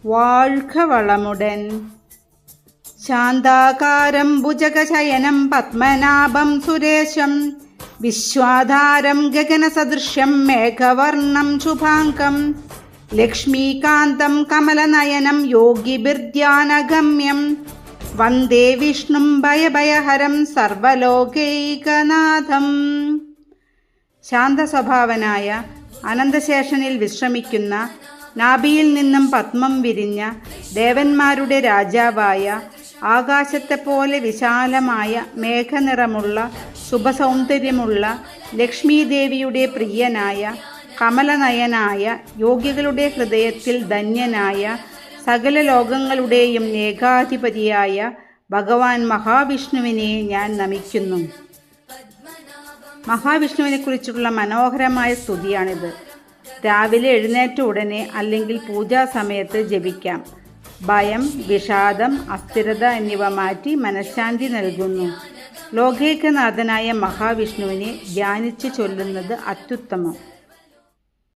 വാഴ്ക വളമുടൻ. ശാന്താകാരം ഭുജഗശയനം പത്മനാഭം സുരേശം വിശ്വാധാരം ഗഗനസദൃശ്യം മേഘവർണം ശുഭാംഗം ലക്ഷ്മീകാന്തം കമലനയനം യോഗിഭിർധ്യാനഗമ്യം വന്ദേ വിഷ്ണും ഭയഭയഹരം സർവലോകൈകനാഥം. ശാന്തസ്വഭാവനായ അനന്തശേഷനിൽ വിശ്രമിക്കുന്ന, നാഭിയിൽ നിന്നും പത്മം വിരിഞ്ഞ, ദേവന്മാരുടെ രാജാവായ, ആകാശത്തെപ്പോലെ വിശാലമായ മേഘനിറമുള്ള ശുഭസൗന്ദര്യമുള്ള ലക്ഷ്മീദേവിയുടെ പ്രിയനായ, കമലനയനായ, യോഗികളുടെ ഹൃദയത്തിൽ ധന്യനായ, സകല ലോകങ്ങളുടെയും ഏകാധിപതിയായ ഭഗവാൻ മഹാവിഷ്ണുവിനെ ഞാൻ നമിക്കുന്നു. മഹാവിഷ്ണുവിനെക്കുറിച്ചുള്ള മനോഹരമായ സ്തുതിയാണിത്. രാവിലെ എഴുന്നേറ്റ ഉടനെ അല്ലെങ്കിൽ പൂജാസമയത്ത് ജപിക്കാം. ഭയം, വിഷാദം, അസ്ഥിരത എന്നിവ മാറ്റി മനഃശാന്തി നൽകുന്നു. ലോകൈകനാഥനായ മഹാവിഷ്ണുവിനെ ധ്യാനിച്ച് ചൊല്ലുന്നത് അത്യുത്തമം.